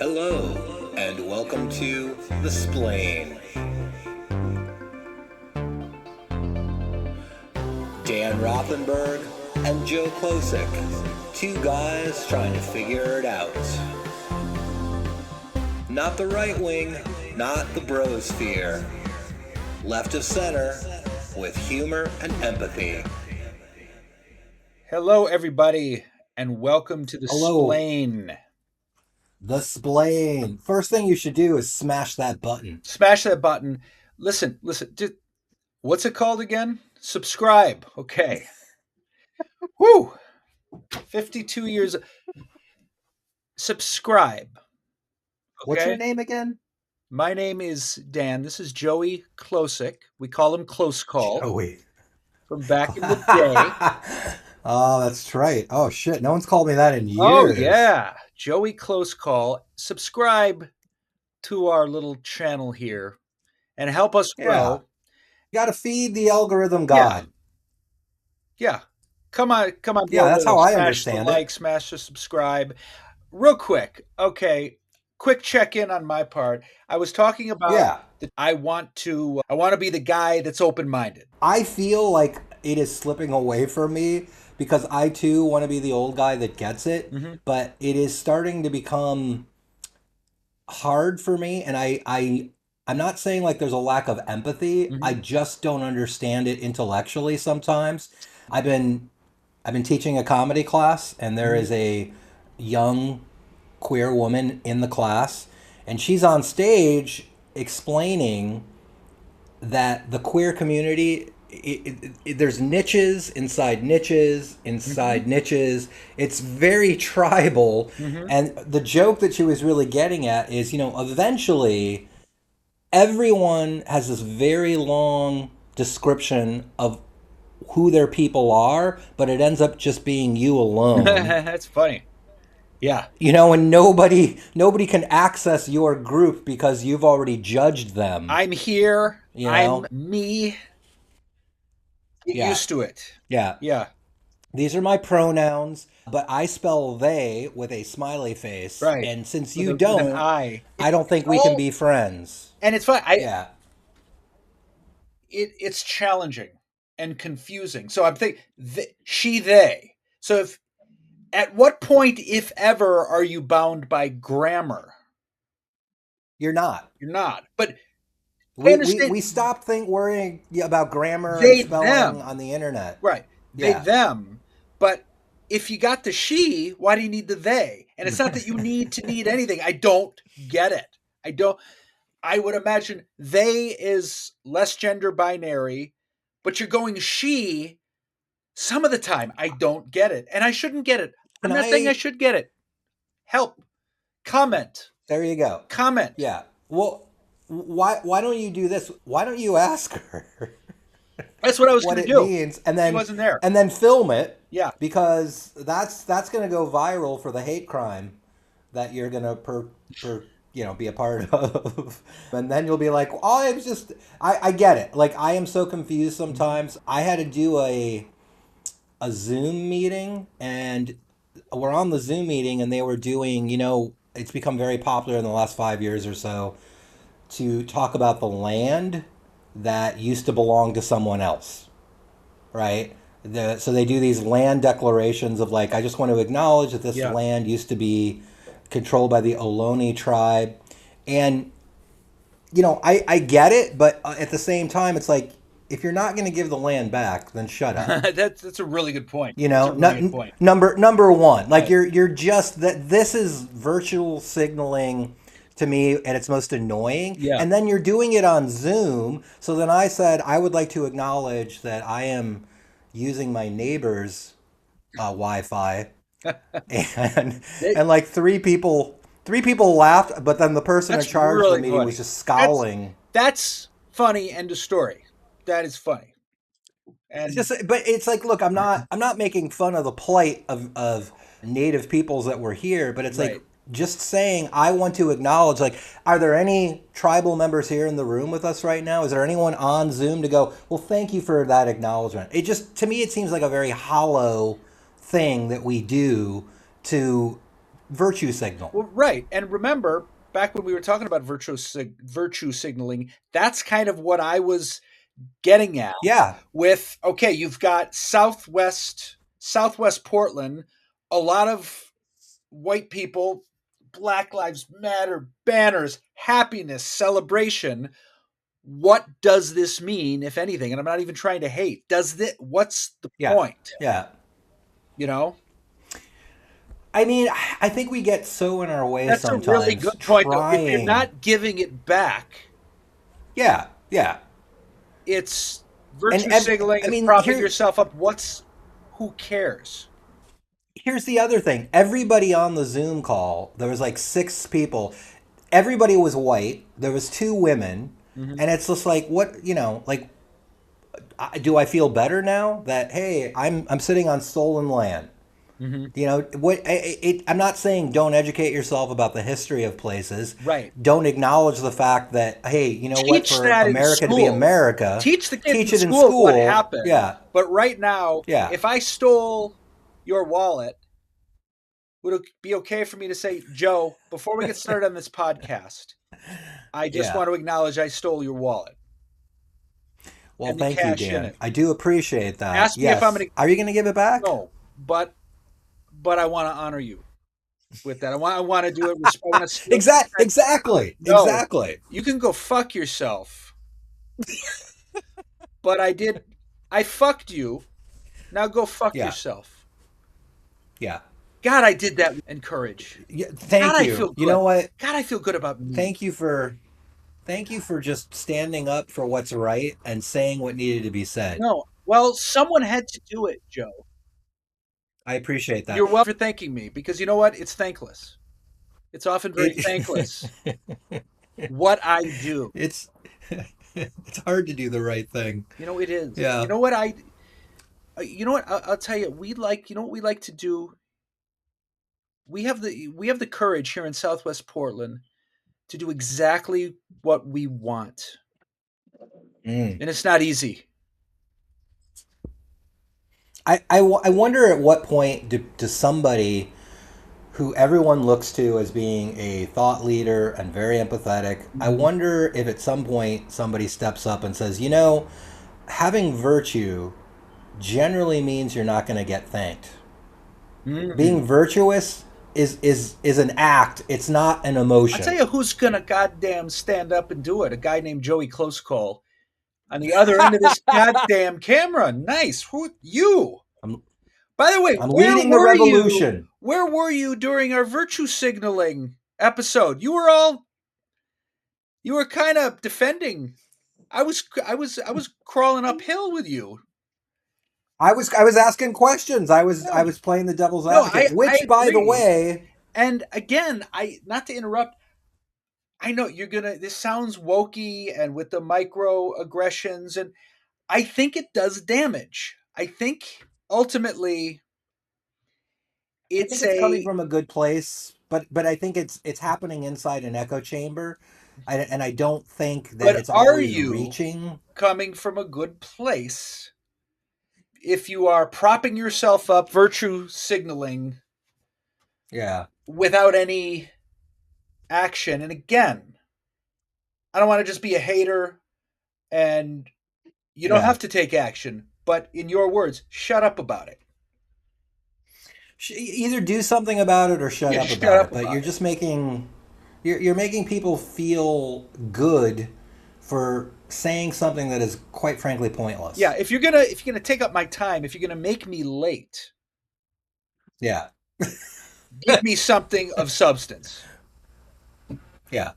Hello, and welcome to the Splain. Dan Rothenberg and Joe Klosik, two guys trying to figure it out. Not the right wing, not the brosphere. Left of center, with humor and empathy. Hello, everybody, and welcome to the Hello, Splain. the Splain. First thing you should do is smash that button. Smash that button. Listen. What's it called again? Subscribe. Okay. Whew. 52 years. Subscribe. What's your Okay. name again? My name is Dan. This is Joey Klosik. We call him Close Call Joey. from back in the day. Oh, that's right. Oh, shit. No one's called me that in Oh, years. yeah. Joey Close Call. Subscribe to our little channel here and help us Yeah. grow. You got to feed the algorithm Yeah. god. Yeah. Come on Yeah, board that's with how us. I Smash the understand it. like, smash the subscribe. Real quick. Okay. Quick check in on my part. I was talking about Yeah. that I want to be the guy that's open-minded. I feel like it is slipping away from me because I too want to be the old guy that gets it, Mm-hmm. but it is starting to become hard for me, and I'm not saying like there's a lack of empathy. I Mm-hmm. just don't understand it intellectually sometimes. I've been I've been teaching a comedy class, and there Mm-hmm. is a young queer woman in the class, and she's on stage explaining that the queer community, there's niches inside niches Mm-hmm. inside niches. It's very tribal, Mm-hmm. and the joke that she was really getting at is, eventually everyone has this very long description of who their people are, but it ends up just being you alone. That's funny. Yeah. And nobody can access your group because you've already judged them, I'm here. you I'm know? me. Get Yeah. used to it. Yeah. Yeah. These are my pronouns, but I spell they with a smiley face. Right. And since With you with an don't, I. I don't think we can Oh, be friends. and it's fun. Yeah. It's challenging and confusing. So I'm thinking she they. So if at what point, if ever, are you bound by grammar? You're not. You're not. But I We understand stopped worrying about grammar and they spelling them. on the internet. Right. They Yeah. them. But if you got the she, why do you need the they? And it's not that you need anything. I don't get it. I don't I would imagine they is less gender binary, but you're going she some of the time. I don't get it. And I shouldn't get it. I'm Can not saying I I? should get it. Help. Comment. There you go. Comment. Yeah. Well, why don't you do this? Why don't you ask her That's what I was what going to it do. means, She wasn't there. and then film it, Yeah. because that's going to go viral for the hate crime that you're going to be a part of. And then you'll be like, oh, it was just, I get it. Like, I am so confused sometimes. I had to do a Zoom meeting, and we're on the Zoom meeting, and they were doing, it's become very popular in the last 5 years or so to talk about the land that used to belong to someone else, right? So they do these land declarations of like, I just want to acknowledge that this Yeah. land used to be controlled by the Ohlone tribe. And, I get it, but at the same time, it's like, if you're not going to give the land back, then shut up. That's a really good point. You That's a know, really good point. number one, like Right. you're just that this is virtual signaling to me at its most annoying. Yeah. And then you're doing it on Zoom. So then I said I would like to acknowledge that I am using my neighbor's Wi-Fi, and It- and like three people laughed, but then the person in that's charge of the really meeting funny. was just scowling. That's funny. End of story. That is funny. It's And just, but it's like, look, I'm not making fun of the plight of native peoples that were here, but it's like right. just saying I want to acknowledge, like, are there any tribal members here in the room with us right now? Is there anyone on Zoom to go, well, thank you for that acknowledgement? It just, to me, it seems like a very hollow thing that we do to virtue signal. Well, right. And remember, back when we were talking about virtue signaling, that's kind of what I was getting at Yeah, with, okay, you've got Southwest Portland, a lot of white people, Black Lives Matter banners, happiness, celebration. What does this mean, if anything? And I'm not even trying to hate. What's the yeah, point? yeah. You know? I mean, I think we get so in our way That's a really sometimes good point, though. If you're trying. not giving it back, Yeah, yeah. it's And virtue signaling, I it's mean, propping yourself up. Who cares? here's the other thing. Everybody on the Zoom call, there was like 6 people. Everybody was white. There was 2 women, Mm-hmm. and it's just like, what, like, do I feel better now that, hey, I'm sitting on stolen land? Mm-hmm. I'm not saying don't educate yourself about the history of places. Right. Don't acknowledge the fact that, hey, you know what? Teach For that in America to be school. America, Teach the kids teach in it in school what school. happened. Yeah, But right now, yeah, if I stole your wallet, would it be okay for me to say, Joe, before we get started on this podcast, I just yeah. want to acknowledge I stole your wallet Well, and the thank you, cash in Dan. it. I do appreciate that. Ask me if I'm Yes. going Are you going to give it back? to. No, but I want to honor you with that. I want to do it. I want to still Exactly. no. Exactly. You can go fuck yourself. But I fucked you. Now go fuck Yeah. yourself. Yeah. God, I did that and courage. Yeah. God, Thank I you. feel You good. know what? God, I feel good about me. Thank you for just standing up for what's right and saying what needed to be said. No, well, someone had to do it, Joe. I appreciate that. You're welcome for thanking me because you know what? It's thankless. It's often very It thankless what I do. it's it's hard to do the right thing. You know, it is. Yeah. You know what you know what? I'll tell you. You know what we like to do. We have the courage here in Southwest Portland to do exactly what we want, Mm. and it's not easy. I wonder at what point does somebody who everyone looks to as being a thought leader and very empathetic, I wonder if at some point somebody steps up and says, having virtue generally means you're not going to get thanked. Mm-hmm. Being virtuous is an act. It's not an emotion. I'll tell you who's gonna goddamn stand up and do it. A guy named Joey Close Call on the other end of this goddamn camera. Nice. Who you? I'm, By the way, I'm leading the revolution. Where were you during our virtue signaling episode? You were kind of defending. I was crawling uphill with you. I was asking questions. I No, was playing the devil's no, advocate, I which, by the agree. way, And again, I not to interrupt. I know you're gonna. This sounds wokey and with the microaggressions, and I think it does damage. I think ultimately I think it's it's coming a. from a good place, but I think it's happening inside an echo chamber, and I don't think that But it's are always you reaching. coming from a good place if you are propping yourself up, virtue signaling Yeah, without any action? And again, I don't want to just be a hater, and you don't yeah. have to take action. But in your words, shut up about it. Either do something about it or shut Yeah, up shut about up it. But about you're it. just making you're making people feel good for saying something that is quite frankly pointless. Yeah, if you're gonna take up my time, if you're gonna make me late, Yeah, give me something of substance. yeah.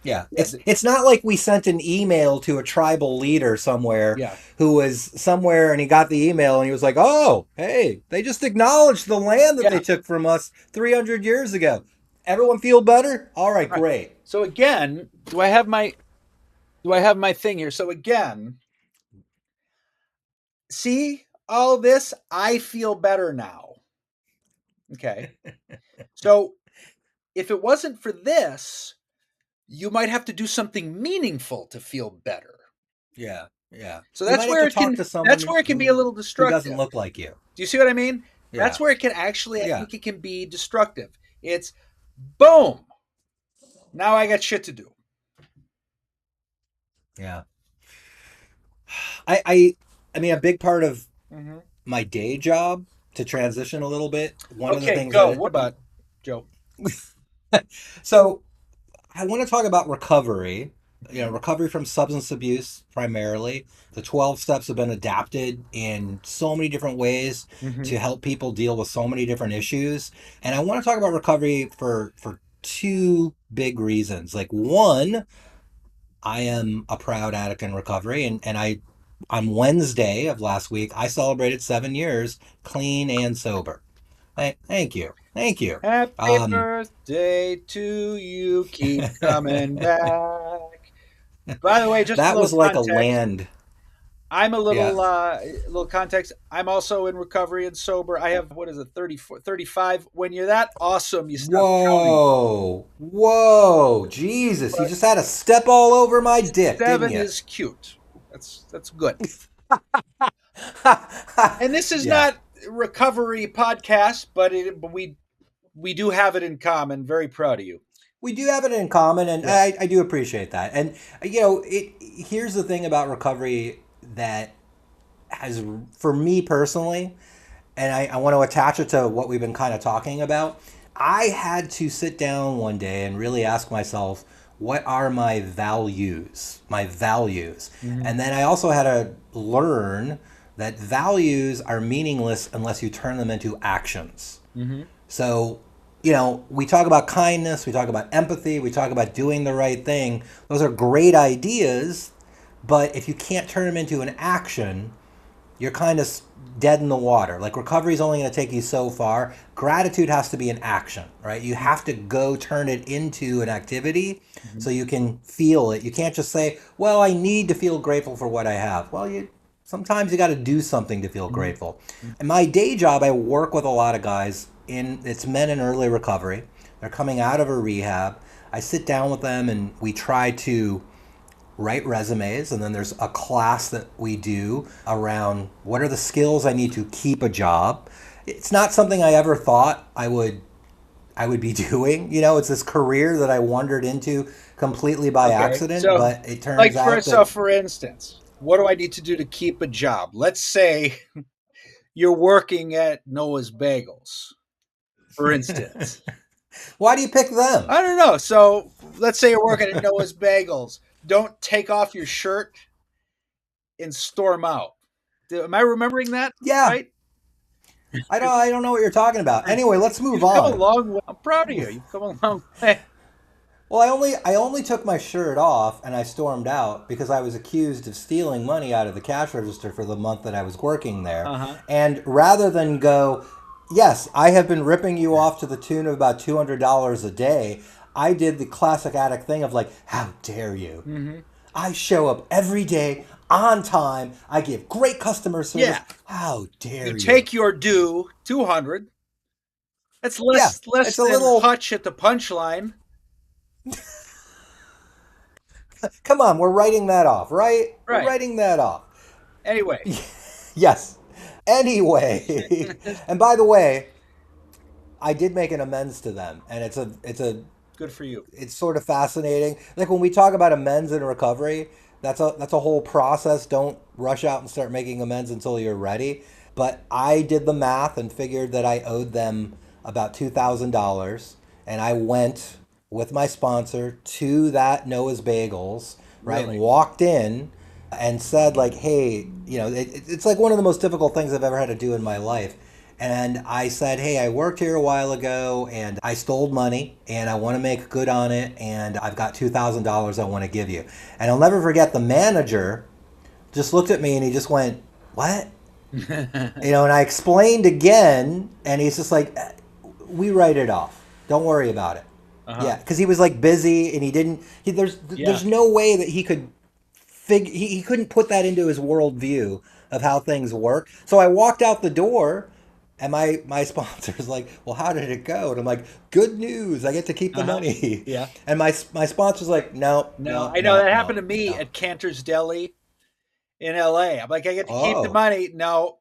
Yeah, Yeah, it's not like we sent an email to a tribal leader somewhere yeah. who was somewhere and he got the email and he was like, "Oh, hey, they just acknowledged the land that they Yeah. took from us 300 years ago. Everyone feel better? All right, All right. great." So again, do I have my thing here? So again, see all this, I feel better now. Okay. So if it wasn't for this, you might have to do something meaningful to feel better. Yeah, yeah. So You that's might have where to it talk can to that's someone where it can be a little who doesn't destructive. look like you. Do you see what I mean? That's Yeah. where it can actually, I Yeah. think it can be destructive. It's boom. Now I got shit to do. Yeah. I mean, a big part of Mm-hmm. my day job, to transition a little bit, one of the Okay, things go. that What about Joe? so I want to talk about recovery. Recovery from substance abuse primarily. The 12 steps have been adapted in so many different ways Mm-hmm. to help people deal with so many different issues. And I want to talk about recovery for two big reasons. Like, one, I am a proud addict in recovery, and I on Wednesday of last week I celebrated 7 years clean and sober. Thank you. Thank you. Happy Um, birthday to you. Keep coming back. By the way, just a that little was like a context. land. I'm a Yeah. little context. I'm also in recovery and sober. I have, what is it, 34, 35. When you're that awesome, you stop counting. Whoa. Whoa. Jesus. You But just had to step all over my dick, didn't 7 you? is cute. That's good. And this is Yeah. not recovery podcast, but we do have it in common. Very proud of you. We do have it in common, and Yeah. I do appreciate that. And, here's the thing about recovery that has, for me personally, and I want to attach it to what we've been kind of talking about. I had to sit down one day and really ask myself, what are my values? My values. Mm-hmm. And then I also had to learn that values are meaningless unless you turn them into actions. Mm-hmm. So, we talk about kindness, we talk about empathy, we talk about doing the right thing. Those are great ideas, but if you can't turn them into an action, you're kind of dead in the water. Like, recovery is only going to take you so far. Gratitude has to be an action, right? You have to go turn it into an activity Mm-hmm. so you can feel it. You can't just say, "Well, I need to feel grateful for what I have." Well, you sometimes you got to do something to feel grateful. In my day job, I work with a lot of guys it's men in early recovery. They're coming out of a rehab. I sit down with them and we try to write resumes, and then there's a class that we do around what are the skills I need to keep a job. It's not something I ever thought I would be doing. It's this career that I wandered into completely by Okay. accident, So, but it turns out that for instance, what do I need to do to keep a job? Let's say you're working at Noah's Bagels, for instance. why do you pick them? I don't know. So let's say you're working at Noah's Bagels. Don't take off your shirt and storm out. Am I remembering that Yeah, right? I don't know what you're talking about. Anyway, let's move You've come a on. long way. I'm proud of you. You've come a long way. Well, I only took my shirt off and I stormed out because I was accused of stealing money out of the cash register for the month that I was working there. Uh huh. And rather than go, yes, I have been ripping you off to the tune of about $200 a day, I did the classic addict thing of like, how dare you? Mm-hmm. I show up every day on time. I give great customer service. Yeah. How You dare you? take your due, 200. That's Yeah, less it's a than little. Hutch at the punchline. Come on, we're writing that off, right? We're Right. writing that off. Anyway. Yes. Anyway, and by the way, I did make an amends to them, and Good for you. it's sort of fascinating. Like, when we talk about amends in recovery, that's a whole process. Don't rush out and start making amends until you're ready. But I did the math and figured that I owed them about $2,000, and I went with my sponsor to that Noah's Bagels, right, and Really. walked in and said, like, hey, it's like one of the most difficult things I've ever had to do in my life. And I said, hey, I worked here a while ago and I stole money and I want to make good on it. And I've got $2,000 I want to give you. And I'll never forget, the manager just looked at me and he just went, what? And I explained again, and he's just like, we write it off. Don't worry about it. Uh-huh. Yeah, because he was like busy and he didn't. There's Yeah. no way that he could figure. He couldn't put that into his worldview of how things work. So I walked out the door, and my sponsor's like, well, how did it go? And I'm like, good news, I get to keep the Uh-huh. money. Yeah. And my sponsor's like, no, No, no, I know no, that no, happened to me no. at Cantor's Deli in LA. I'm like, I get to keep the Oh, money. No,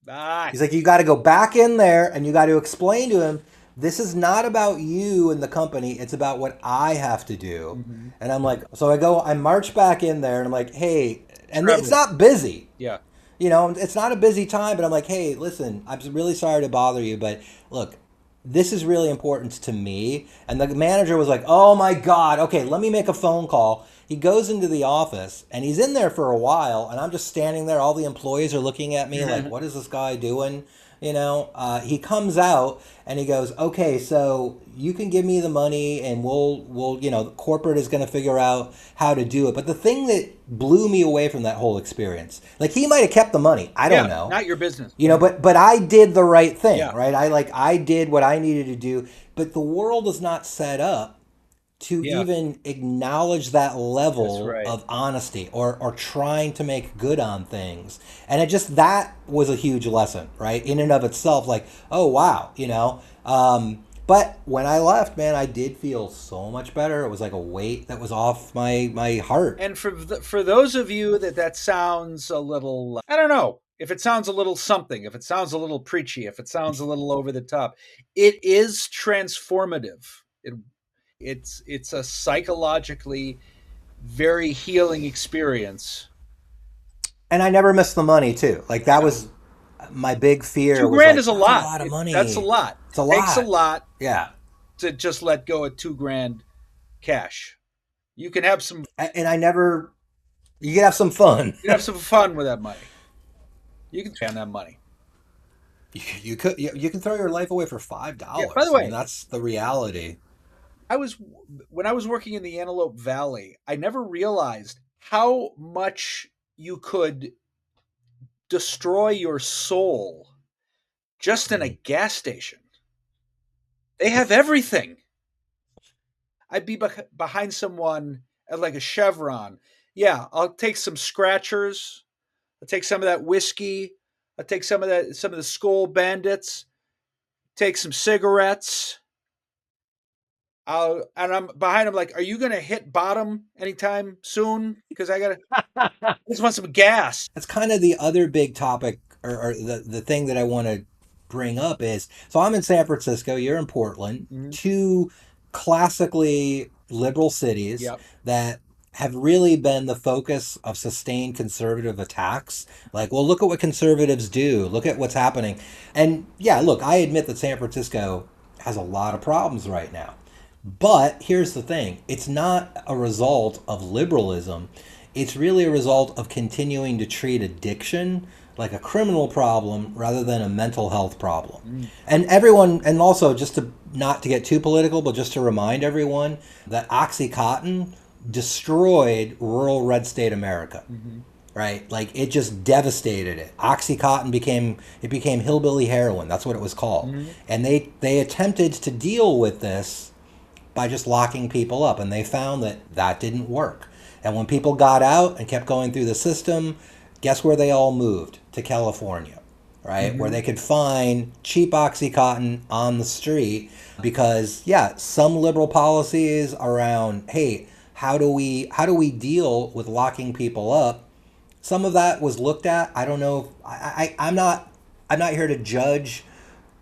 Ah, He's like, you got to go back in there and you got to explain to him, this is not about you and the company. It's about what I have to do. hmm And I'm like, so I march back in there and I'm like, hey, and it's Trevor. not busy. Yeah. It's not a busy time, but I'm like, hey, listen, I'm really sorry to bother you, but look, this is really important to me. And the manager was like, oh my God, okay, let me make a phone call. He goes into the office and he's in there for a while, and I'm just standing there. All the employees are looking at me like, what is this guy doing? He comes out and he goes, okay, so you can give me the money and the corporate is going to figure out how to do it. But the thing that blew me away from that whole experience, like he might have kept the money. I don't Yeah. know. Not your business. But I did the right thing, Yeah. right? I did what I needed to do, but the world is not set up to Yeah. even acknowledge that That's level right. of honesty or trying to make good on things. And it just, that was a huge lesson, right? In and of itself, like, oh, wow. But when I left, man, I did feel so much better. It was like a weight that was off my heart. And for those of you that sounds a little, I don't know, if it sounds a little something, if it sounds a little preachy, if it sounds a little over the top, it is transformative. It's a psychologically very healing experience. And I never missed the money too. Like that Yeah. was my big fear, Two was grand is like, a that's a lot. lot of That's a money. lot. It's a It takes a lot. lot Yeah. to just let go of 2 grand cash. You can have some And I never, you can have some fun. you can have some fun with that money. You can spend that money. You can throw your life away for five Yeah. By the dollars. I mean, way, that's the reality. I was when I was working in the Antelope Valley, I never realized how much you could destroy your soul just in a Mm. gas station. They have everything. I'd be behind someone at like a Chevron. Yeah, I'll take some scratchers. I'll take some of that whiskey. I'll take some of the Skull Bandits. Take some cigarettes. And I'm behind him like, are you gonna hit bottom anytime soon? Because I just want some gas. That's kind of the other big topic, or the thing that I want to bring up is, so I'm in San Francisco, you're in Portland, Mhm. two classically liberal cities Yep. that have really been the focus of sustained conservative attacks. Like, well, look at what conservatives do. Look at what's happening. And yeah, look, I admit that San Francisco has a lot of problems right now. But here's the thing, it's not a result of liberalism. It's really a result of continuing to treat addiction like a criminal problem rather than a mental health problem. Mm. And everyone, and also just to not to get too political, but just to remind everyone that Oxycontin destroyed rural red state America, Mm-hmm. right? Like it just devastated it. Oxycontin became hillbilly heroin. That's what it was called. Mm-hmm. And they attempted to deal with this by just locking people up, and they found that that didn't work. And when people got out and kept going through the system, guess where they all moved? To California, right? Where Mm-hmm. they could find cheap Oxycontin on the street because yeah, some liberal policies around, hey, how do we deal with locking people up? Some of that was looked at. I don't know. I'm not here to judge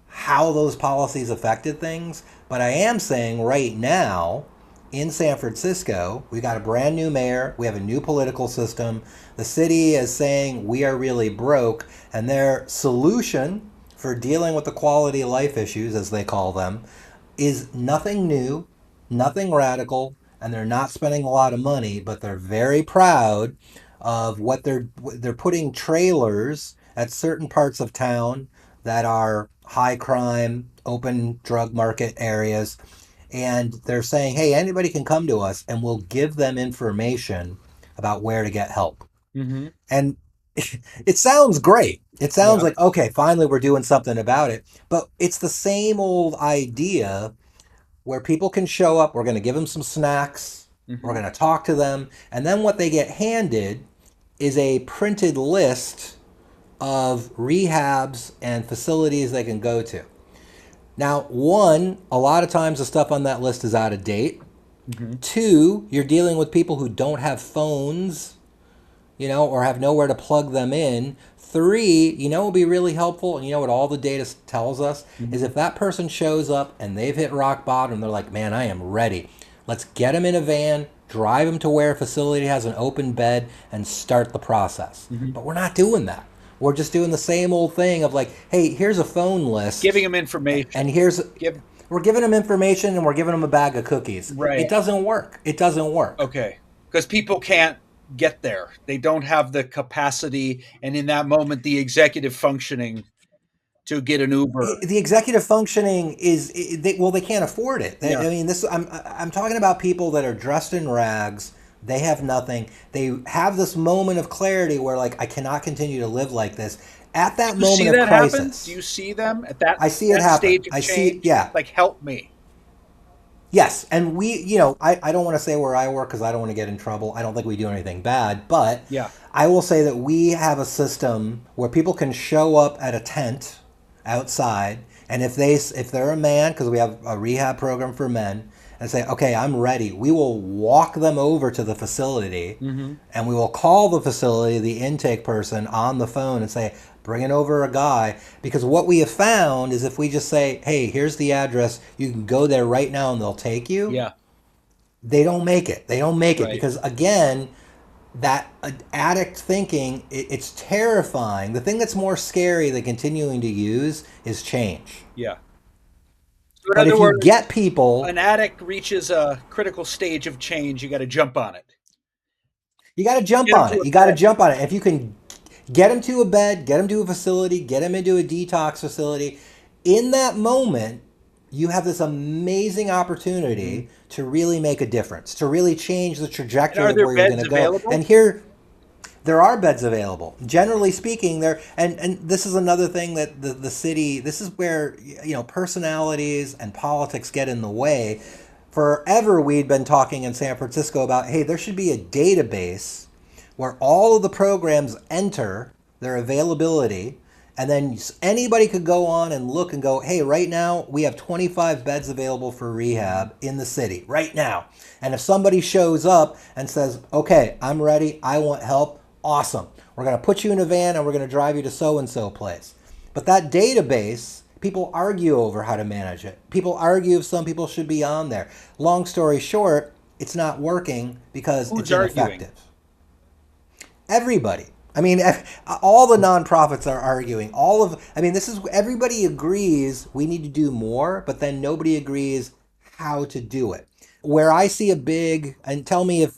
how those policies affected things, but I am saying right now in San Francisco, we got a brand new mayor, we have a new political system. The city is saying we are really broke, and their solution for dealing with the quality of life issues, as they call them, is nothing new, nothing radical, and they're not spending a lot of money, but they're very proud of what they're putting trailers at certain parts of town that are high crime, open drug market areas, and they're saying, "Hey, anybody can come to us and we'll give them information about where to get help." Mm-hmm. And it sounds great. It sounds Yeah. like, okay, finally we're doing something about it. But it's the same old idea where people can show up, we're going to give them some snacks, we're Mm-hmm. going to talk to them, and then what they get handed is a printed list of rehabs and facilities they can go to. Now, one, a lot of times the stuff on that list is out of date. Mm-hmm. Two, you're dealing with people who don't have phones, or have nowhere to plug them in. Three, you know what would be really helpful, and you know what all the data tells us, is Mhm. if that person shows up and they've hit rock bottom, they're like, man, I am ready. Let's get them in a van, drive them to where a facility has an open bed, and start the process. Mhm. But we're not doing that. We're just doing the same old thing of like, hey, here's a phone Giving list, them information. and here's Give we're giving them information and we're giving them a bag of cookies. right. It doesn't work. It doesn't work. Okay. Because people can't get there. They don't have the capacity and in that moment the executive functioning to get an Uber. The executive functioning is well, they can't afford it. Yeah. I mean, this I'm talking about people that are dressed in rags. They have nothing. They have this moment of clarity where like I cannot continue to live like this. At that You see moment of that happen? Do crisis, you see them at that I see it that happen. stage of I see, change? yeah. Like help me. Yes, and we, you know, I don't want to say where I work because I don't want to get in trouble. I don't think we do anything bad, but Yeah. I will say that we have a system where people can show up at a tent outside, and if they're a man, because we have a rehab program for men, and say, okay, I'm ready, we will walk them over to the facility, Mm-hmm. and we will call the facility, the intake person, on the phone and say, bringing over a guy. Because what we have found is if we just say, hey, here's the address, you can go there right now and they'll take you, Yeah. they don't make it. They don't make it Right. because, again, that addict thinking, it's terrifying. The thing that's more scary than continuing to use is change. Yeah. So in But other if you words, get people, an addict reaches a critical stage of change, you got to jump on it. you got to jump Get them on to it. a You got to bed. jump on it. If you can get them to a bed, get them to a facility, get them into a detox facility, in that moment, you have this amazing Mhm. opportunity to really make a difference, to really change the And trajectory are of there where you're going beds to go. available? And here, there are beds available. Generally speaking, there and this is another thing that the city, this is where you know personalities and politics get in the way. Forever we'd been talking in San Francisco about, hey, there should be a database where all of the programs enter their availability, and then anybody could go on and look and go, hey, right now we have 25 beds available for rehab in the city right now. And if somebody shows up and says, okay, I'm ready, I want help, awesome. We're going to put you in a van and we're going to drive you to so and so place. But that database, people argue over how to manage it. People argue if some people should be on there. Long story short, it's not working because Who's it's arguing? ineffective. Everybody. I mean, all the nonprofits are arguing. I mean, this is, everybody agrees we need to do more, but then nobody agrees how to do it. Where I see a big, and tell me if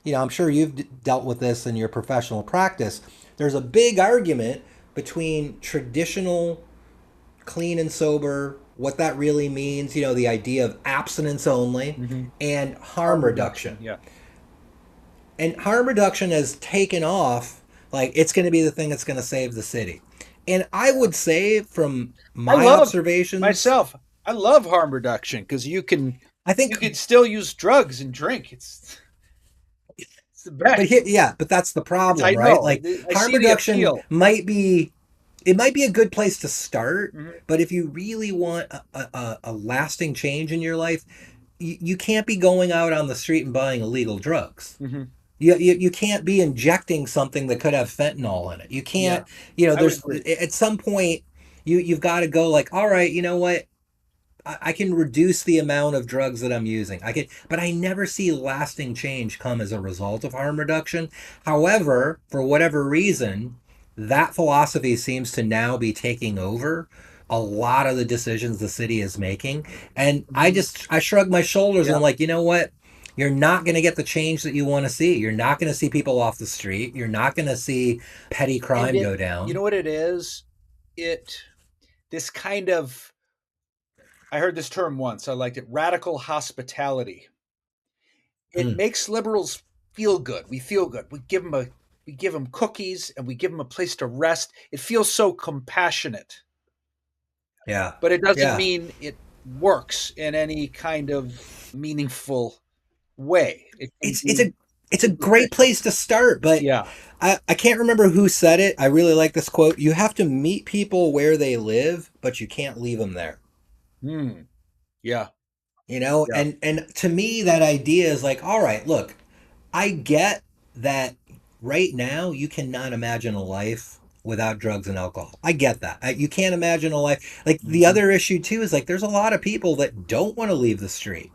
you know, I'm sure you've dealt with this in your professional practice, there's a big argument between traditional clean and sober, what that really means, you know, the idea of abstinence only, Mm-hmm. and harm Harm reduction. reduction. Yeah. And harm reduction has taken off like it's going to be the thing that's going to save the city. And I would say from I my love observations, myself. I love harm reduction because I you think, can still use drugs and drink. It's the best. but here, yeah, but that's the I problem, right? know. Like I harm see the reduction appeal. might be, it might be a good place to start, Mhm. but if you really want a lasting change in your life, you can't be going out on the street and buying illegal drugs. Mhm. You can't be injecting something that could have fentanyl in it. You Yeah, can't, you know, I would there's agree. at some point you've got to go like, all right, you know what? I can reduce the amount of drugs that I'm using. I can, but I never see lasting change come as a result of harm reduction. However, for whatever reason, that philosophy seems to now be taking over a lot of the decisions the city is making. And Mhm. I shrug my shoulders and Yeah. I'm like, you know what? You're not going to get the change that you want to see. You're not going to see people off the street. You're not going to see petty And crime go you down. know what it is? It this kind of I heard this term once. I liked it. Radical hospitality. It Mm, makes liberals feel good. We feel good. We give them cookies and we give them a place to rest. It feels so compassionate, yeah. but it doesn't Yeah. mean it works in any kind of meaningful way. It can it's it's be a it's a great superficial. place to start, but Yeah. I can't remember who said it. I really like this quote. You have to meet people where they live, but you can't leave them there. Hmm. Yeah. You know, Yeah. and to me that idea is like, all right, look, I get that right now you cannot imagine a life without drugs and alcohol. I get that. You can't imagine a life like the Mhm. other issue too is like there's a lot of people that don't want to leave the street.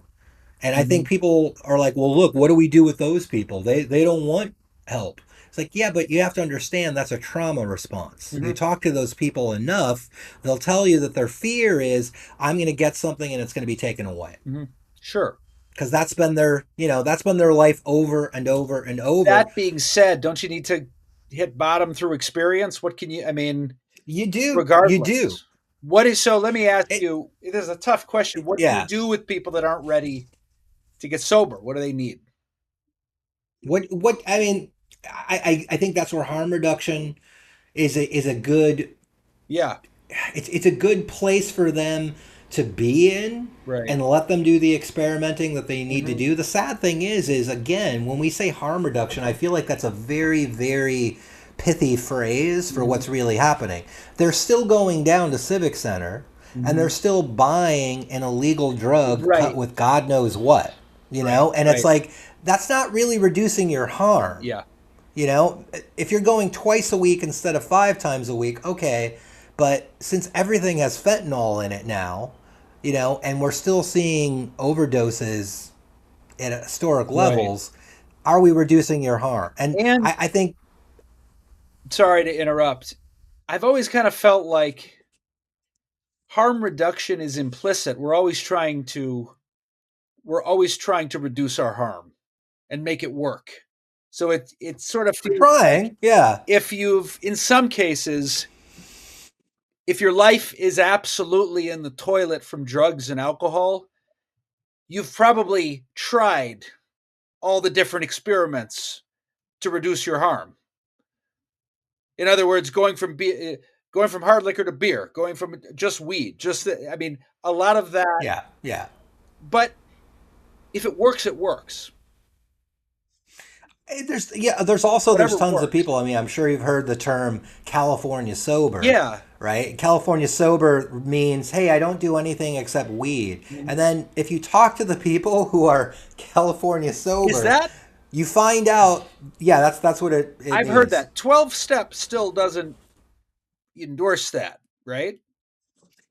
And I think Mhm. people are like, well, look, what do we do with those people? They don't want help. It's like, yeah, but you have to understand that's a trauma response. You Mhm. talk to those people enough, they'll tell you that their fear is, I'm going to get something and it's going to be taken away. Mhm. Sure. Because that's been their, that's been their life over and over and over. That being said, don't you need to hit bottom through experience? What can you, I mean, You do. regardless. What is, so let me ask It, you, it is a tough question. What do you yeah. do with people that aren't ready to get sober? What do they need? I mean, I think that's where harm reduction is a good Yeah. it's a good place for them to be in Right. and let them do the experimenting that they need to Mhm. do. The sad thing is again, when we say harm reduction, I feel like that's a very, very pithy phrase for Mhm. what's really happening. They're still going down to Civic Center and they're Mhm. still buying an illegal drug cut Right. with God knows what, Right. and it's Right. like that's not really reducing your harm. Yeah. If you're going twice a week instead of 5 times a week, okay. But since everything has fentanyl in it now, and we're still seeing overdoses at historic Right. levels, are we reducing your harm? And And I think, sorry to interrupt. I've always kind of felt like harm reduction is implicit. We're always trying to reduce our harm and make it work. So it sort of we're feels like trying, yeah, if you've in some cases, if your life is absolutely in the toilet from drugs and alcohol, you've probably tried all the different experiments to reduce your harm. In other words, going from hard liquor to beer, going from just weed, I mean, a lot of that. yeah, yeah. But if it works, it works. There's Whatever tons of works. people. I mean, I'm sure you've heard the term California sober, Yeah. right? California sober means, hey, I don't do anything except weed. And then if you talk to the people who are California Is sober, that you find out, yeah, that's what it I've heard means. that 12 step still doesn't endorse that, right?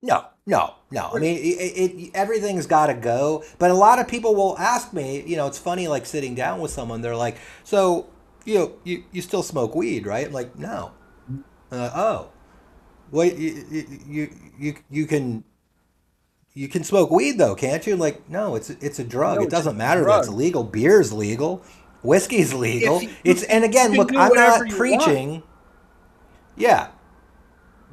No, no, no. I mean, everything's got to go. But a lot of people will ask me, it's funny, like sitting down with someone, they're like, so, you still smoke weed, right? I'm like, no. Oh, well, you can smoke weed though, can't you? Like, no, it's a drug. No, It it's a doesn't matter that it's drug. illegal. Beer's legal, whiskey's If legal. you It's and you again, can look, do I'm whatever not you want, preaching. Yeah,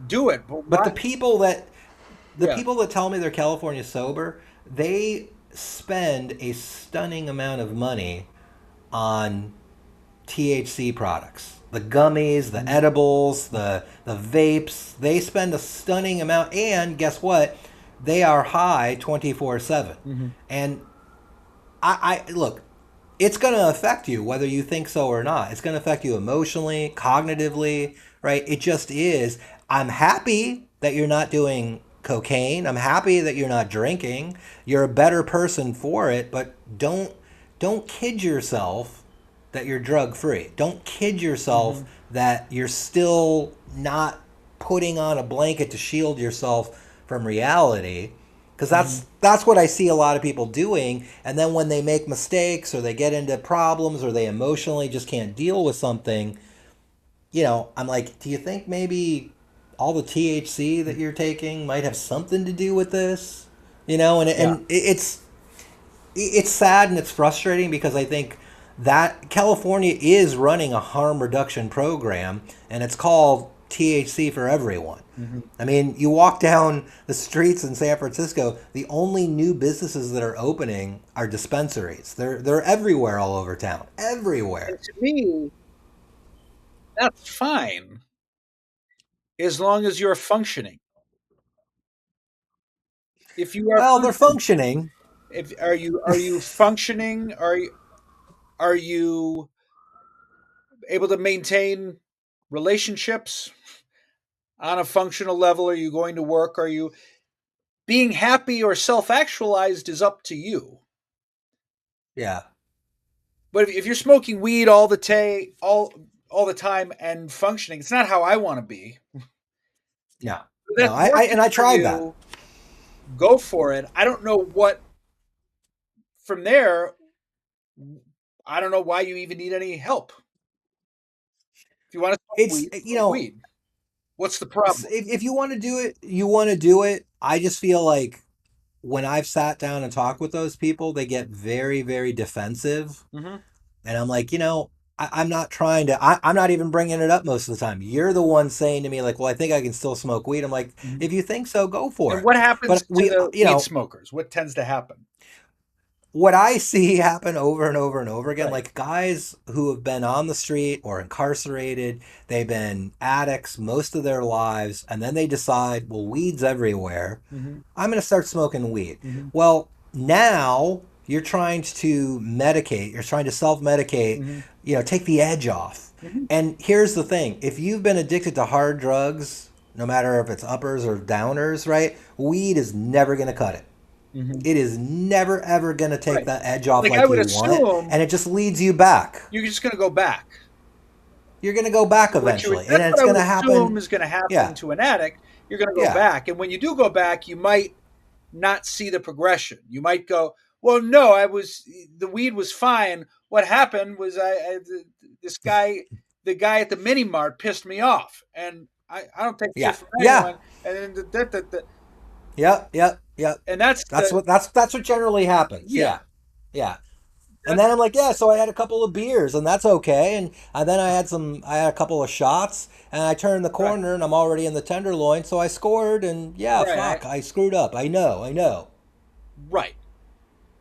do it. But but why? the Yeah. people that tell me they're California sober, they spend a stunning amount of money on THC products. The gummies, the Mhm. edibles, the vapes, they spend a stunning amount and guess what? They are high 24/7. Mhm. And I look, it's going to affect you whether you think so or not. It's going to affect you emotionally, cognitively, right? It just is. I'm happy that you're not doing cocaine. I'm happy that you're not drinking. You're a better person for it, but don't kid yourself that you're drug free. Don't kid yourself Mhm. that you're still not putting on a blanket to shield yourself from reality because Mhm. that's what I see a lot of people doing. And then when they make mistakes or they get into problems or they emotionally just can't deal with something, I'm like, do you think maybe all the THC that you're taking might have something to do with this? Yeah. It's sad and it's frustrating because I think that California is running a harm reduction program and it's called THC for everyone. Mhm. I mean, you walk down the streets in San Francisco, the only new businesses that are opening are dispensaries. They're everywhere all over town. And Everywhere. to me, that's fine as long as you're functioning. If you are Well, they're functioning, functioning. if are you functioning? Are you able to maintain relationships on a functional level? Are you going to work? Are you being happy or self-actualized is up to you. Yeah. But if you're smoking weed all the day, all all the time and functioning. It's not how I want to be. No, If no. that's And working I for tried that. you, go for it. I don't know what from there. I don't know why you even need any help. If you want to It's, smoke weed. What's the problem? if you want to do it, you want to do it. I just feel like when I've sat down and talked with those people, they get very, very defensive. Mm-hmm. And I'm like, I'm not trying to, I'm not even bringing it up most of the time. You're the one saying to me, like, well, I think I can still smoke weed. I'm like, Mm-hmm. if you think so, go for And it. what happens But to the you weed know, smokers? What tends to happen? what I see happen over and over and over again, Right. like guys who have been on the street or incarcerated, they've been addicts most of their lives, and then they decide, well, weed's everywhere. Mm-hmm. I'm going to start smoking weed. Mm-hmm. Well, now you're trying to medicate, you're trying to self medicate, Mm-hmm. take the edge off. Mm-hmm. And here's the thing, if you've been addicted to hard drugs, no matter if it's uppers or downers, right? Weed is never going to cut it. Mm-hmm. It is never ever going to take Right. that edge off Like I like would you want, assume and it just leads you back. you're just going to go back. You're going to go back What you would, eventually, and that's what it's I going would to happen. assume is going to happen Yeah, to an addict. You're going to go yeah, back, and when you do go back, you might not see the progression. You might go, "Well, no, the weed was fine. What happened was this guy, the guy at the mini mart, pissed me off, and I don't take shit yeah, from yeah, anyone." And then yep, yep, yep. and that's That's the what generally happens. yeah, Yeah, yeah. And that's then I'm like, yeah, so I had a couple of beers, and that's okay. And then I had a couple of shots, and I turned the right, corner, and I'm already in the tenderloin, so I scored, and yeah, right, fuck, I screwed up. I know. right.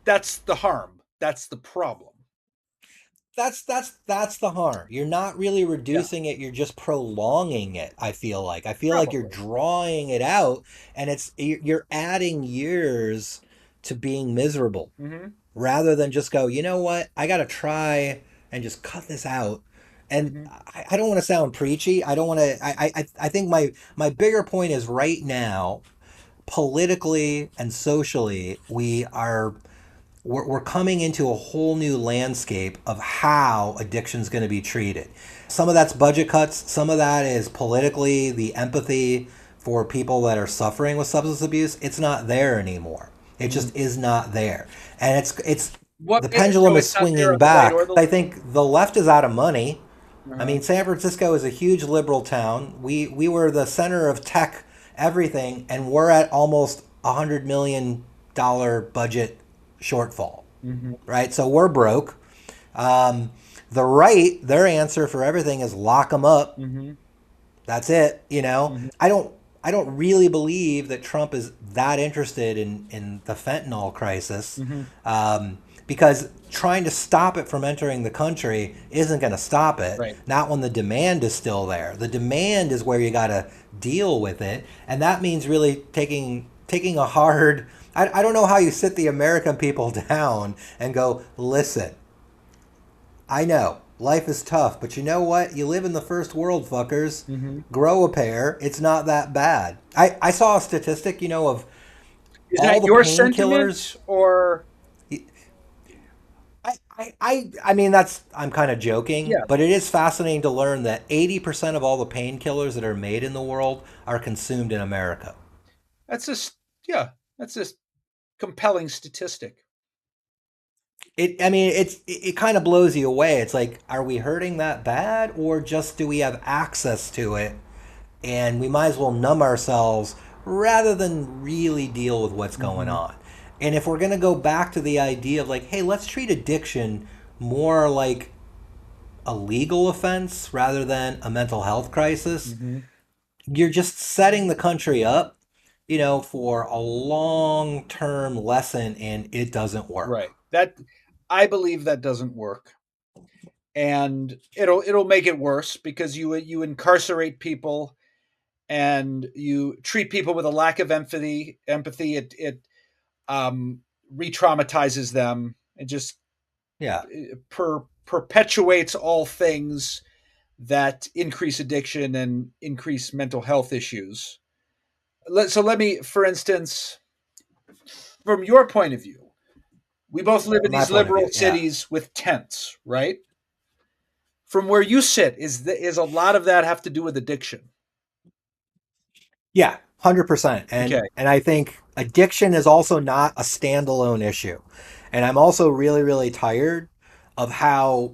That's the harm. That's the problem. That's the harm. You're not really Yeah, reducing it, you're just prolonging it. I feel like you're probably. drawing it out, and you're adding years to being miserable Mm-hmm. rather than just go, you know what, I gotta try and just cut this out. And Mm-hmm. I don't want to sound preachy. I don't want to. I think my bigger point is right now, politically and socially, we're coming into a whole new landscape of how addiction is going to be treated. Some of that's budget cuts, some of that is politically the empathy for people that are suffering with substance abuse. It's not there anymore. It Mm-hmm. just is not there. And it's What the so pendulum is it's not there swinging on the right or back. the I left? think the left is out of money. I Uh-huh. mean, San Francisco is a huge liberal town. We were the center of tech everything, and we're at almost $100 million budget shortfall, Mm-hmm. right? So we're broke. Um, the right, their answer for everything is lock them up. Mm-hmm. That's it. Mm-hmm. I don't really believe that Trump is that interested in the fentanyl crisis, Mm-hmm. because trying to stop it from entering the country isn't going to stop it. Right. Not when the demand is still there. The demand is where you got to deal with it, and that means really taking a hard. I don't know how you sit the American people down and go, listen, I know life is tough, but you know what? You live in the first world, fuckers. Mm-hmm. Grow a pair. It's not that bad. I saw a statistic, of Is all that the your sentiment painkillers. or I mean, I'm kind of joking, yeah, but it is fascinating to learn that 80% of all the painkillers that are made in the world are consumed in America. that's just yeah, that's just compelling statistic. I mean, it kind of blows you away. It's like, are we hurting that bad, or just do we have access to it and we might as well numb ourselves rather than really deal with what's going Mm-hmm. on? And if we're going to go back to the idea of like, hey, let's treat addiction more like a legal offense rather than a mental health crisis, Mm-hmm. you're just setting the country up, for a long-term lesson, and it doesn't work. Right. That I believe that doesn't work. And it'll make it worse because you incarcerate people and you treat people with a lack of empathy. It re-traumatizes them and just Yeah. perpetuates all things that increase addiction and increase mental health issues. So let me, for instance, from your point of view, we both live in From my these point of liberal view, yeah. cities with tents, right? from where you sit, is a lot of that have to do with addiction? Yeah, 100%. Okay. And I think addiction is also not a standalone issue. And I'm also really, really tired of how,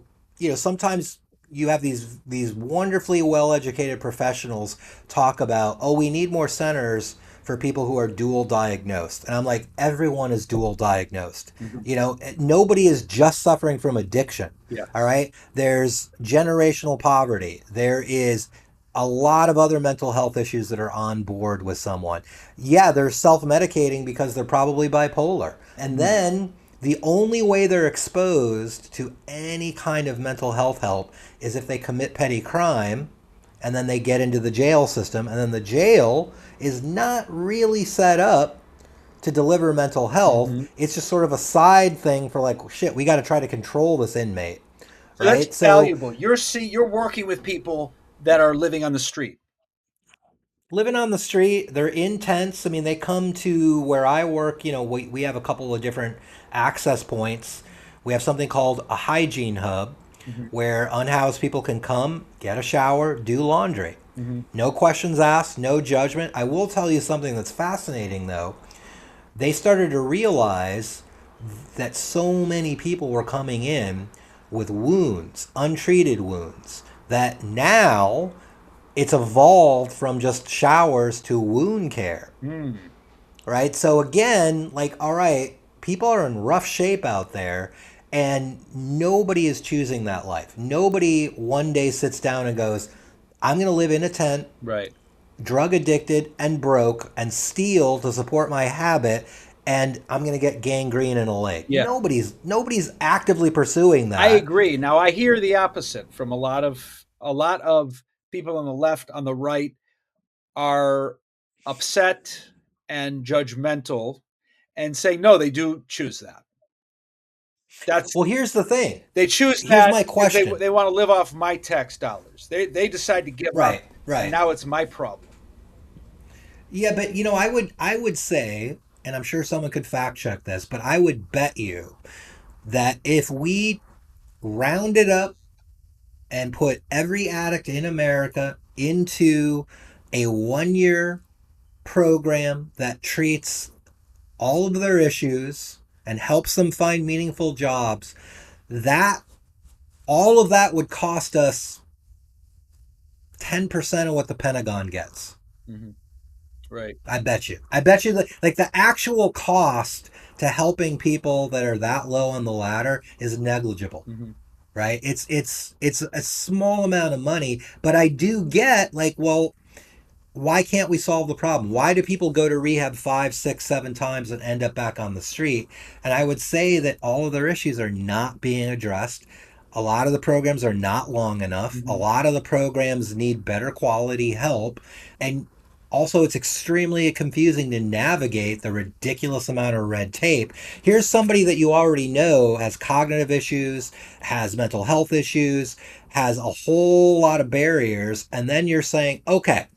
sometimes you have these wonderfully well-educated professionals talk about, oh, we need more centers for people who are dual diagnosed. And I'm like, everyone is dual diagnosed. Mhm. Nobody is just suffering from addiction. Yeah. All right. There's generational poverty. There is a lot of other mental health issues that are on board with someone. Yeah, they're self medicating because they're probably bipolar. And Mhm. then the only way they're exposed to any kind of mental health help is if they commit petty crime and then they get into the jail system. And then the jail is not really set up to deliver mental health. Mhm. It's just sort of a side thing for like, shit, we got to try to control this inmate. So that's Right. So valuable. You're working with people that are living on the street. living on the street, they're in tents. I mean, they come to where I work. We have a couple of different access points. We have something called a hygiene hub Mhm. where unhoused people can come, get a shower, do laundry. Mhm. No questions asked, no judgment. I will tell you something that's fascinating, though. They started to realize that so many people were coming in with wounds, untreated wounds, that now it's evolved from just showers to wound care, Mm. right? So again, like, all right, people are in rough shape out there, and nobody is choosing that life. Nobody one day sits down and goes, I'm going to live in a tent, Right. drug addicted and broke, and steal to support my habit, and I'm going to get gangrene in a leg. Yeah. Nobody's actively pursuing I that. agree. Now I hear the opposite from a lot of people on the left, on the right are upset and judgmental and saying no, they do choose that. That's Well, here's the thing. they choose Here's that my because they question. they want to live off my tax dollars. They decide to give up, Right, and right. now it's my problem. Yeah, but I would say, and I'm sure someone could fact check this, but I would bet you that if we rounded up and put every addict in America into a 1 year program that treats all of their issues and helps them find meaningful jobs, that all of that would cost us 10% of what the Pentagon gets. Hmm. Right. I bet you. I bet you that like the actual cost to helping people that are that low on the ladder is negligible, Hmm. right? It's a small amount of money, but I do get like, well, why can't we solve the problem? Why do people go to rehab 5, 6, 7 times and end up back on the street? And I would say that all of their issues are not being addressed. A lot of the programs are not long enough. A Hmm. lot of the programs need better quality help. And also, it's extremely confusing to navigate the ridiculous amount of red tape. Here's somebody that you already know has cognitive issues, has mental health issues, has a whole lot of barriers. And then you're saying, okay,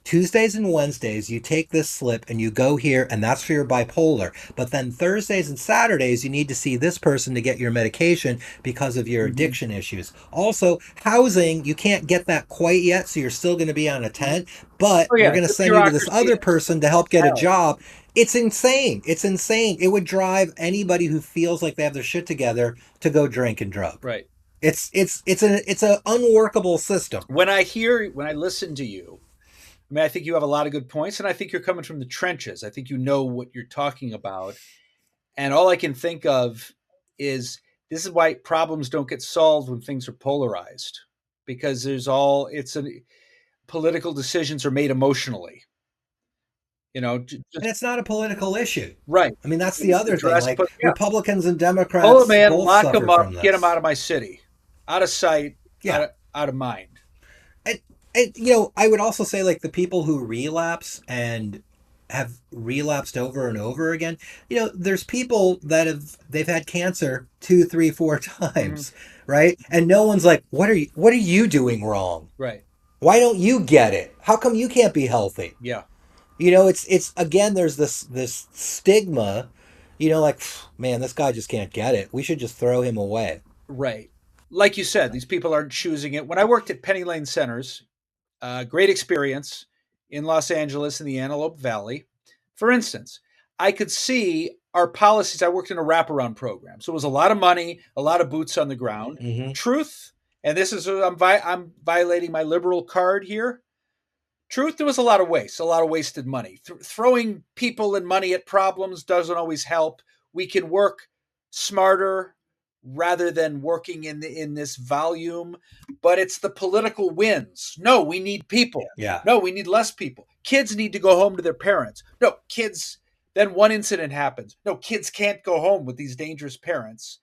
Tuesdays and Wednesdays, you take this slip and you go here, and that's for your bipolar. But then Thursdays and Saturdays, you need to see this person to get your medication because of your Hmm. addiction issues. Also, housing, you can't get that quite yet, so you're still going to be on a tent, but Oh we're yeah, going to the send you to this bureaucracy other is person to help get a hell. job. It's insane. It's insane. It would drive anybody who feels like they have their shit together to go drink and drug. Right. It's an unworkable system. When I listen to you, I mean, I think you have a lot of good points, and I think you're coming from the trenches. I think you know what you're talking about. And all I can think of is this is why problems don't get solved when things are polarized, because political decisions are made emotionally. And Just it's not a political issue. right. I mean, that's the It's other thing. addressed, Like but yeah, Republicans and pull a Democrats man, both lock him suffer up, from get him out this. of my city, out of sight, Yeah. out of mind. And, I would also say like the people who relapse and have relapsed over and over again, there's people that they've had cancer two, three, four Hmm. times, right? And no one's like, what are you doing wrong? Right. Why don't you get it? How come you can't be healthy? Yeah. It's again, there's this stigma, like, man, this guy just can't get it. We should just throw him away. Right. like you said, these people aren't choosing it. When I worked at Penny Lane Centers, great experience in Los Angeles in the Antelope Valley. For instance, I could see our policies. I worked in a wraparound program, so it was a lot of money, a lot of boots on the ground. Hmm. Truth, and this is I'm violating my liberal card here. Truth, there was a lot of waste, a lot of wasted money. Throwing people and money at problems doesn't always help. We can work smarter rather than working in this volume, but it's the political wins. No, we need people. Yeah. No, we need less people. Kids need to go home to their parents. No, kids, then one incident happens. No, kids can't go home with these dangerous parents.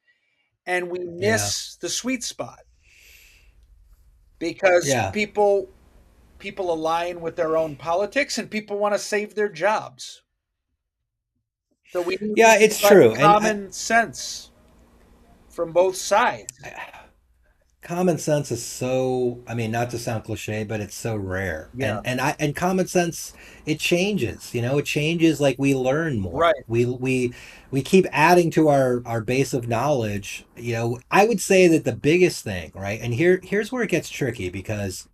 And we Yeah. miss the sweet spot because Yeah. people align with their own politics and people want to save their jobs. So we Yeah, need it's like true. And common sense from both sides. common sense is so, I mean, not to sound cliche, but it's so rare. Yeah, And common sense, it changes, it changes. Like, we learn more. right. We keep adding to our base of knowledge. I would say that the biggest thing, right? And here's where it gets tricky, because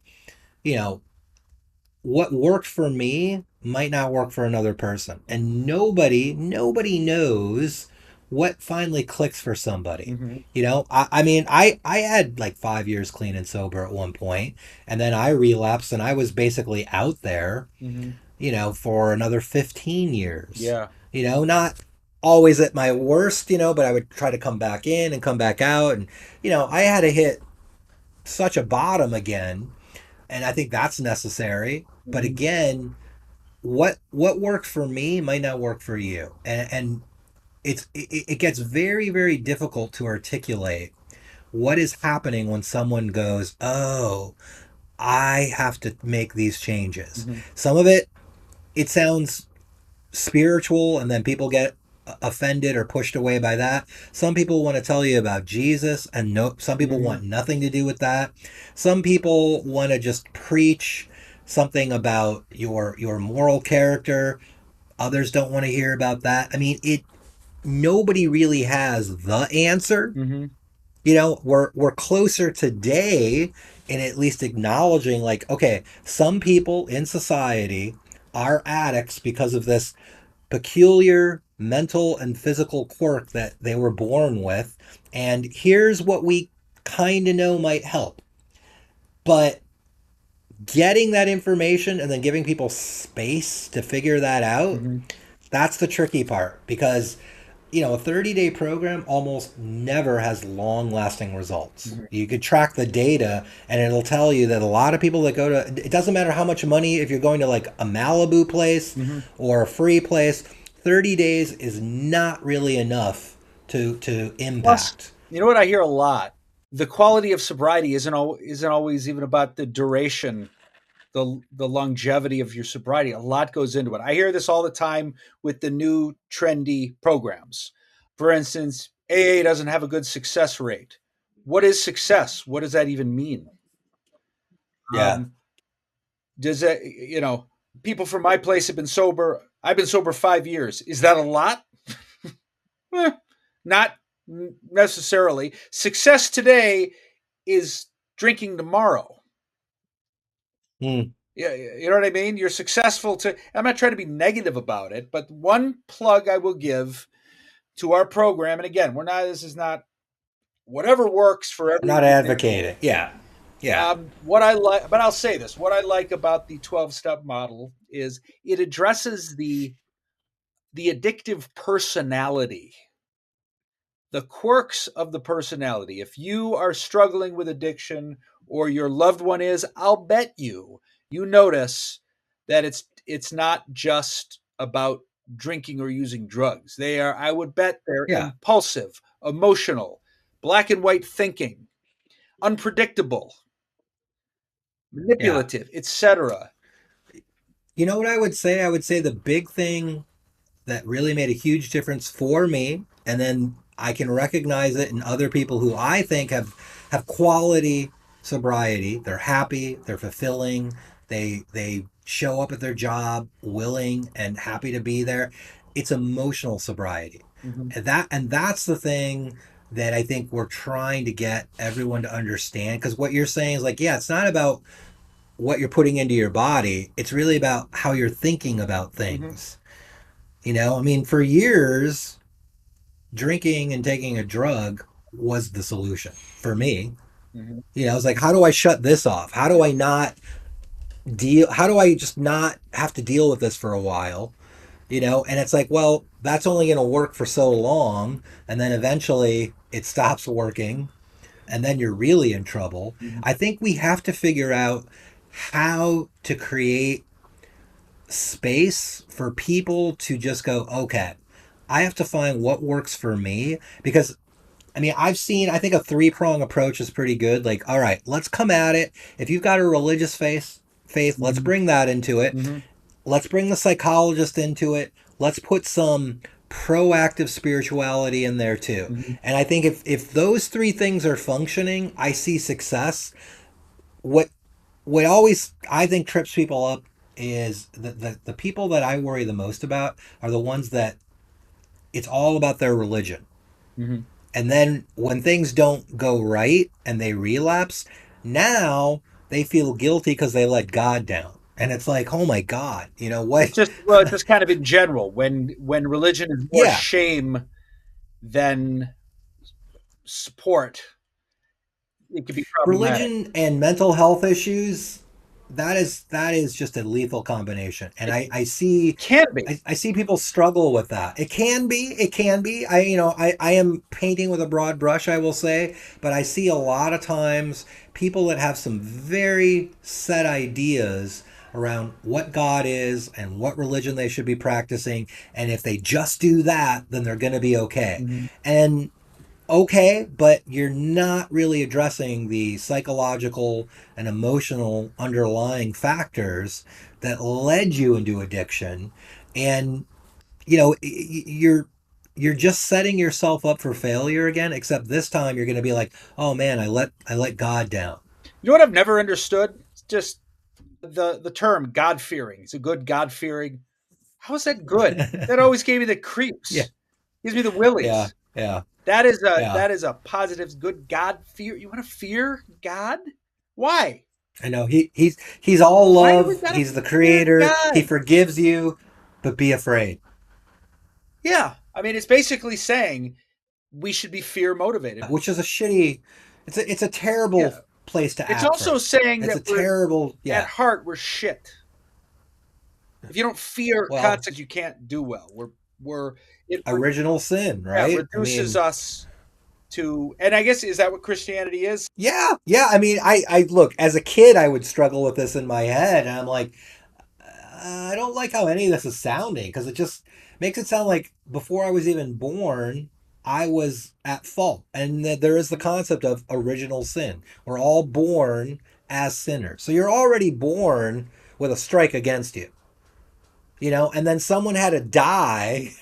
you know what worked for me might not work for another person, and nobody knows what finally clicks for somebody. Hmm. I mean, I had like 5 years clean and sober at one point, and then I relapsed, and I was basically out there, Hmm. for another 15 years. Yeah. Not always at my worst, but I would try to come back in and come back out, and I had to hit such a bottom again, and I think that's necessary. But Hmm. again, what worked for me might not work for you, and it gets very, very difficult to articulate what is happening when someone goes, "Oh, I have to make these changes." Hmm. Some of it sounds spiritual, and then people get offended or pushed away by that. Some people want to tell you about Jesus, and no, some people Hmm. want nothing to do with that. Some people want to just preach something about your moral character. Others don't want to hear about that. I mean, it nobody really has the answer. Hmm. We're closer today in at least acknowledging, like, okay, some people in society are addicts because of this peculiar mental and physical quirk that they were born with, and here's what we kind of know might help. But getting that information and then giving people space to figure that out, Hmm. that's the tricky part, because a 30-day program almost never has long lasting results. Hmm. You could track the data, and it'll tell you that a lot of people that go to, it doesn't matter how much money, if you're going to like a Malibu place Hmm. or a free place, 30 days is not really enough to Plus, impact. you know what I hear a lot? The quality of sobriety isn't always even about the duration, the longevity of your sobriety. A lot goes into it. I hear this all the time with the new trendy programs. For instance, AA doesn't have a good success rate. What is success? What does that even mean? Yeah. Um, does that people from my place have been sober? I've been sober 5 years. Is that a lot? Eh, not necessarily. Success today is drinking tomorrow. Mm. Yeah, you know what I mean? You're successful to, I'm not trying to be negative about it, but one plug I will give to our program, and again, this is not whatever works for I'm not every advocating. individual. Yeah. Yeah. What I like, but I'll say this: what I like about the 12-step model is it addresses the addictive personality, the quirks of the personality. If you are struggling with addiction or your loved one is, I'll bet you notice that it's not just about drinking or using drugs. They are, I would bet they're Yeah. impulsive, emotional, black and white thinking, unpredictable, Yeah. manipulative, etc. You know what I would say? I would say the big thing that really made a huge difference for me, and then I can recognize it in other people who I think have quality sobriety. They're happy, they're fulfilling, they show up at their job willing and happy to be there. It's emotional sobriety. Mhm. And that's the thing that I think we're trying to get everyone to understand. Because what you're saying is like, yeah, it's not about what you're putting into your body, it's really about how you're thinking about Mm-hmm. things. You know, I mean, for years, drinking and taking a drug was the solution for me. Mm-hmm. You know, I was like, how do I shut this off? How do I not deal? How do I just not have to deal with this for a while? You know, and it's like, well, that's only going to work for so long. And then eventually it stops working. And then you're really in trouble. Mm-hmm. I think we have to figure out how to create space for people to just go, okay, I have to find what works for me. Because I mean, I think a three-prong approach is pretty good. Like, all right, let's come at it. If you've got a religious faith, let's Mm-hmm. bring that into it. Mm-hmm. Let's bring the psychologist into it. Let's put some proactive spirituality in there too. Mm-hmm. And I think if those three things are functioning, I see success. What what always I think trips people up is the people that I worry the most about are the ones that it's all about their religion. Mm-hmm. And then when things don't go right and they relapse, now they feel guilty because they let God down. And it's like, oh my God, you know what? It's just kind of in general when religion is more Yeah, shame than support, it can be problematic. religion and mental health issues, that is just a lethal combination. And It I see can be. I see people struggle with that. It can be. I am painting with a broad brush, I will say, but I see a lot of times people that have some very set ideas around what God is and what religion they should be practicing. And if they just do that, then they're going to be okay. Mhm. And okay, but you're not really addressing the psychological and emotional underlying factors that led you into addiction. And you know, you're just setting yourself up for failure again, except this time you're going to be like, "Oh man, I let God down." You know what I've never understood? It's just the term God fearing. It's a good God fearing. How is that good? That always gave me the Yeah. creeps. Gives me the Yeah. willies. Yeah. Yeah. That is a positive good God fear. You want to fear God? Why? I know he's all Why do we love. gotta He's the fear creator. He God? forgives you, but be afraid. Yeah. I mean, it's basically saying we should be fear motivated. Which is a shitty. It's a terrible Yeah. place to It's act also from. saying It's that a we're terrible, at yeah. heart we're shit. If you don't fear Well, consequences, you can't do well. We're it original sin, yeah, right? I reduces mean, us to, and I guess is that what Christianity is? yeah, yeah. I mean, I look as a kid, I would struggle with this in my head, and I'm like, I don't like how any of this is sounding because it just makes it sound like before I was even born, I was at fault, and that there is the concept of original sin. We're all born as sinners, so you're already born with a strike against you. You know, and then someone had to die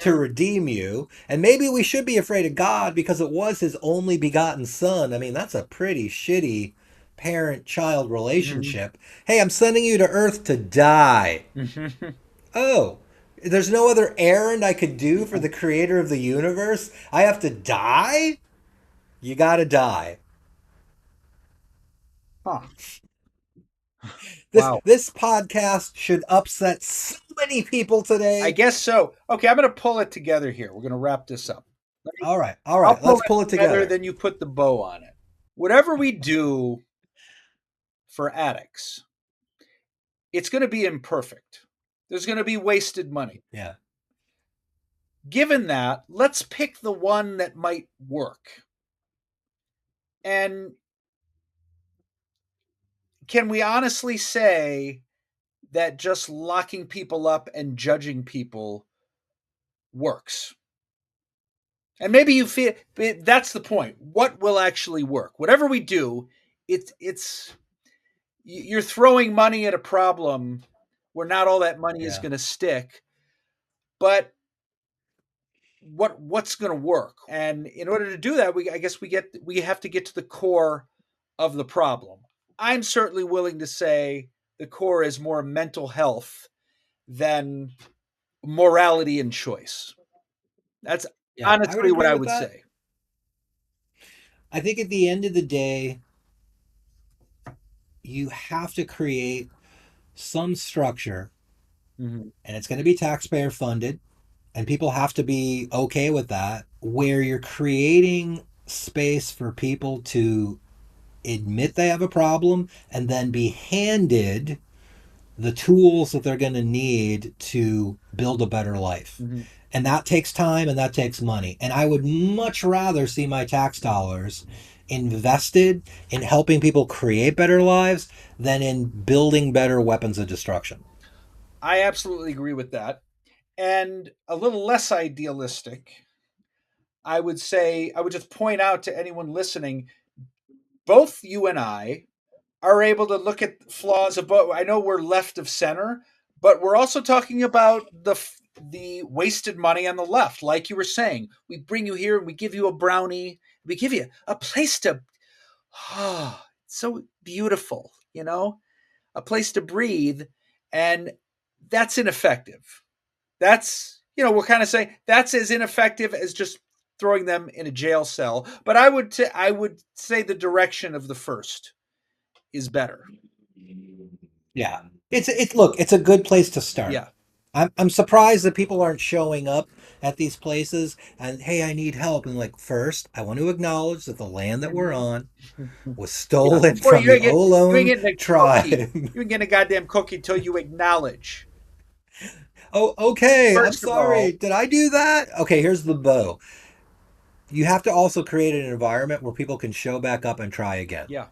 to Mhm, redeem you. And maybe we should be afraid of God because it was his only begotten son. I mean, that's a pretty shitty parent child mhm, relationship. Hey, I'm sending you to earth to die. mhm. Oh, there's no other errand I could do for the creator of the universe? I have to die? You gotta die. Huh. This Wow. this podcast should upset so many people I today. guess so. Okay, I'm going to pull it together here. We're going to wrap this up. All right, all I'll right, pull let's it pull it together, together. then you put the bow on it. Whatever we do for addicts, it's going to be imperfect. There's going to be wasted money. Yeah, Given that, let's pick the one that might work. And can we honestly say that just locking people up and judging people works? And maybe you feel that's the point. What will actually work? Whatever we do, it's you're throwing money at a problem where not all that money is yeah, going to stick, but what's going to work? And in order to do that, I guess we have to get to the core of the problem. I'm certainly willing to say the core is more mental health than morality and choice. That's yeah. I would honestly what agree I with would that. say. I think at the end of the day, you have to create some structure, Mhm. and it's going to be taxpayer funded, and people have to be okay with that, where you're creating space for people to admit they have a problem and then be handed the tools that they're going to need to build a better life. Mhm. And that takes time and that takes money. And I would much rather see my tax dollars invested in helping people create better lives than in building better weapons of destruction. I absolutely agree with that. And a little less idealistic, I would say, I would just point out to anyone listening, both you and I are able to look at flaws of both. I know we're left of center, but we're also talking about the wasted money on the left. Like you were saying, we bring you here and we give you a brownie, we give you a place to, oh, so beautiful, a place to breathe, and that's ineffective. That's, we're kind of saying that's as ineffective as just throwing them in a jail cell. But I would say the direction of the first is better. Yeah. It's look, it's a good place to start. Yeah. I'm surprised that people aren't showing up at these places and hey, I need help. And like first, I want to acknowledge that the land that we're on was Yeah. stolen Or from the you ain't Ohlone getting a cookie. tribe. You ain't getting a goddamn cookie until you acknowledge. Oh, okay. I'm First of all, sorry. Did I do that? Okay, here's the bow. You have to also create an environment where people can show back up and try again. yeah,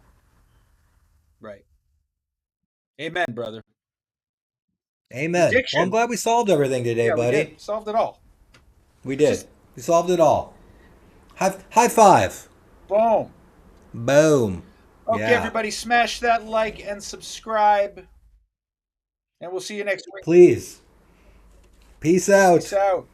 right. Amen, brother. Amen. Well, I'm Addiction. glad we solved everything today, Yeah, we did. buddy. Solved it all. We It's did. just We solved it all. High five. boom. Boom. Okay, Yeah. everybody, smash that like and subscribe, and we'll see you next week. Please. Peace Peace out. out.